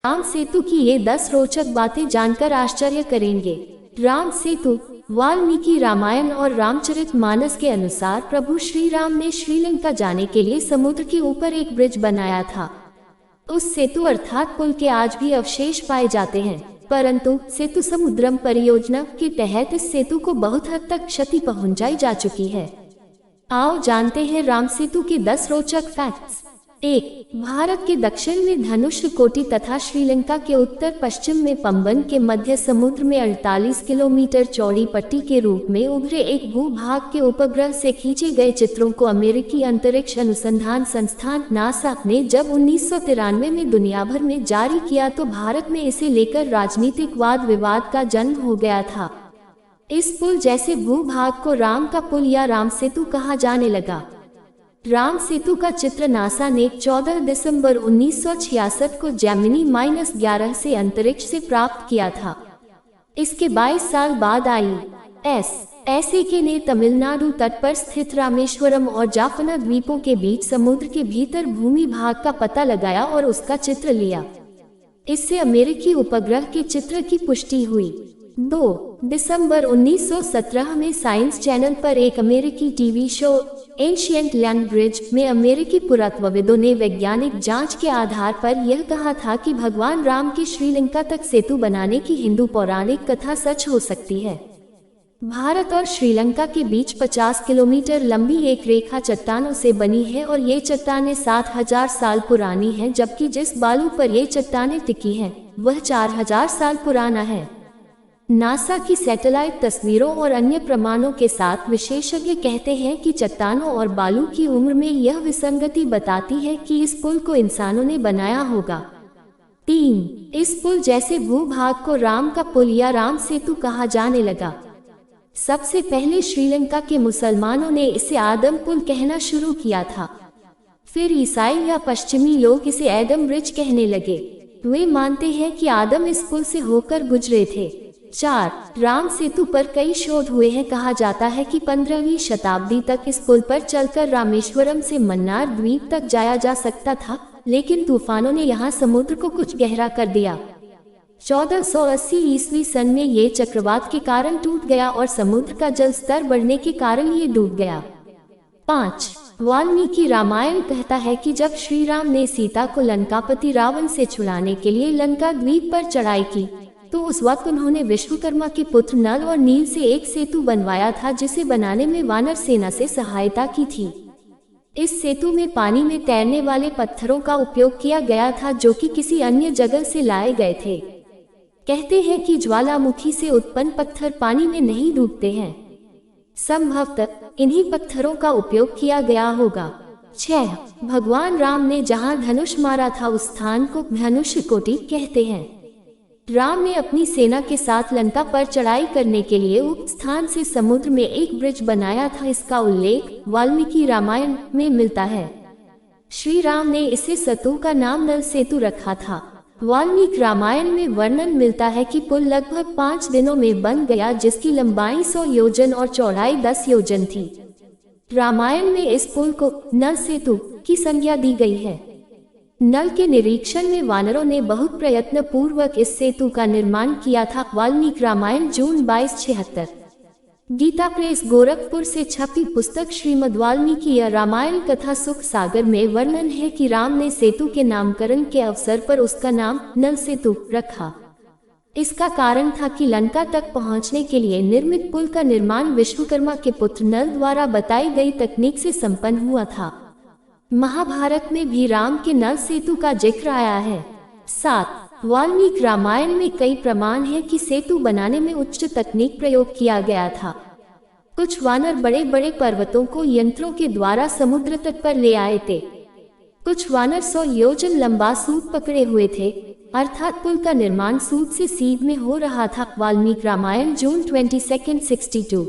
राम सेतु की ये 10 रोचक बातें जानकर आश्चर्य करेंगे। राम सेतु वाल्मीकि रामायण और रामचरितमानस के अनुसार प्रभु श्री राम ने श्रीलंका जाने के लिए समुद्र के ऊपर एक ब्रिज बनाया था। उस सेतु अर्थात पुल के आज भी अवशेष पाए जाते हैं, परंतु सेतु समुद्रम परियोजना के तहत इस सेतु को बहुत हद तक क्षति पहुंचाई जा चुकी है। आओ जानते हैं राम सेतु के 10 रोचक फैक्ट्स। 1. भारत के दक्षिण में धनुषकोटि तथा श्रीलंका के उत्तर पश्चिम में पंबन के मध्य समुद्र में 48 किलोमीटर चौड़ी पट्टी के रूप में उभरे एक भूभाग के उपग्रह से खींचे गए चित्रों को अमेरिकी अंतरिक्ष अनुसंधान संस्थान नासा ने जब 1993 में दुनिया भर में जारी किया तो भारत में इसे लेकर राजनीतिक वाद विवाद का जन्म हो गया था। इस पुल जैसे भूभाग को राम का पुल या राम सेतु कहा जाने लगा। राम सेतु का चित्र नासा ने 14 दिसंबर 1966 को जेमिनी -11 से अंतरिक्ष से प्राप्त किया था। इसके 22 साल बाद ISSK ने तमिलनाडु तट पर स्थित रामेश्वरम और जाफना द्वीपों के बीच समुद्र के भीतर भूमि भाग का पता लगाया और उसका चित्र लिया। इससे अमेरिकी उपग्रह के चित्र की पुष्टि हुई। 2 दिसंबर 1917 में साइंस चैनल पर एक अमेरिकी TV show ancient land bridge में अमेरिकी पुरातत्वविदों ने वैज्ञानिक जांच के आधार पर यह कहा था कि भगवान राम की श्रीलंका तक सेतु बनाने की हिंदू पौराणिक कथा सच हो सकती है। भारत और श्रीलंका के बीच 50 किलोमीटर लंबी एक रेखा चट्टानों से बनी है और ये चट्टानें 7000 साल पुरानी हैं, जबकि जिस बालू पर ये चट्टानें टिकी हैं वह 4000 साल पुराना है। नासा की सैटेलाइट तस्वीरों और अन्य प्रमाणों के साथ विशेषज्ञ कहते हैं कि चट्टानों और बालू की उम्र में यह विसंगति बताती है कि इस पुल को इंसानों ने बनाया होगा। 3. इस पुल जैसे भूभाग को राम का पुल या राम सेतु कहा जाने लगा। सबसे पहले श्रीलंका के मुसलमानों ने इसे आदम पुल कहना शुरू किया था। फिर ईसाई या पश्चिमी लोग इसे एडम ब्रिज कहने लगे। वे मानते हैं कि आदम इस पुल से होकर गुजरे थे। 4. राम सेतु पर कई शोध हुए हैं। कहा जाता है कि 15वीं शताब्दी तक इस पुल पर चलकर रामेश्वरम से मन्नार द्वीप तक जाया जा सकता था, लेकिन तूफानों ने यहाँ समुद्र को कुछ गहरा कर दिया। 1480 ईस्वी सन में ये चक्रवात के कारण टूट गया और समुद्र का जल स्तर बढ़ने के कारण ये डूब गया। 5. वाल्मीकि रामायण कहता है कि जब श्री राम ने सीता को लंकापति रावण से छुड़ाने के लिए लंका द्वीप पर चढ़ाई की तो उस वक्त उन्होंने विश्वकर्मा के पुत्र नल और नील से एक सेतु बनवाया था, जिसे बनाने में वानर सेना से सहायता की थी। इस सेतु में पानी में तैरने वाले पत्थरों का उपयोग किया गया था जो कि किसी अन्य जगह से लाए गए थे। कहते हैं कि ज्वालामुखी से उत्पन्न पत्थर पानी में नहीं डूबते हैं। संभवतः इन्हीं पत्थरों का उपयोग किया गया होगा। 6. भगवान राम ने जहां धनुष मारा था उस स्थान को धनुषकोटि कहते हैं। राम ने अपनी सेना के साथ लंका पर चढ़ाई करने के लिए उक्त स्थान से समुद्र में एक ब्रिज बनाया था। इसका उल्लेख वाल्मीकि रामायण में मिलता है। श्री राम ने इसे सेतु का नाम नल सेतु रखा था। वाल्मीकि रामायण में वर्णन मिलता है कि पुल लगभग 5 दिनों में बन गया, जिसकी लंबाई 100 योजन और चौड़ाई 10 योजन थी। रामायण में इस पुल को नल सेतु की संज्ञा दी गई है। नल के निरीक्षण में वानरों ने बहुत प्रयत्न पूर्वक इस सेतु का निर्माण किया था। वाल्मीकि रामायण जून 2276। गीता प्रेस गोरखपुर से छपी पुस्तक श्रीमद् वाल्मीकि रामायण कथा सुख सागर में वर्णन है कि राम ने सेतु के नामकरण के अवसर पर उसका नाम नल सेतु रखा। इसका कारण था कि लंका तक पहुंचने के लिए निर्मित पुल का निर्माण विश्वकर्मा के पुत्र नल द्वारा बताई गई तकनीक से संपन्न हुआ था। महाभारत में भी राम के नल सेतु का जिक्र आया है। 7. वाल्मीकि रामायण में कई प्रमाण हैं कि सेतु बनाने में उच्च तकनीक प्रयोग किया गया था। कुछ वानर बड़े बड़े पर्वतों को यंत्रों के द्वारा समुद्र तट पर ले आए थे। कुछ वानर 100 योजन लंबा सूत पकड़े हुए थे, अर्थात पुल का निर्माण सूत से सीध में हो रहा था। वाल्मीकि रामायण जून 22, 62।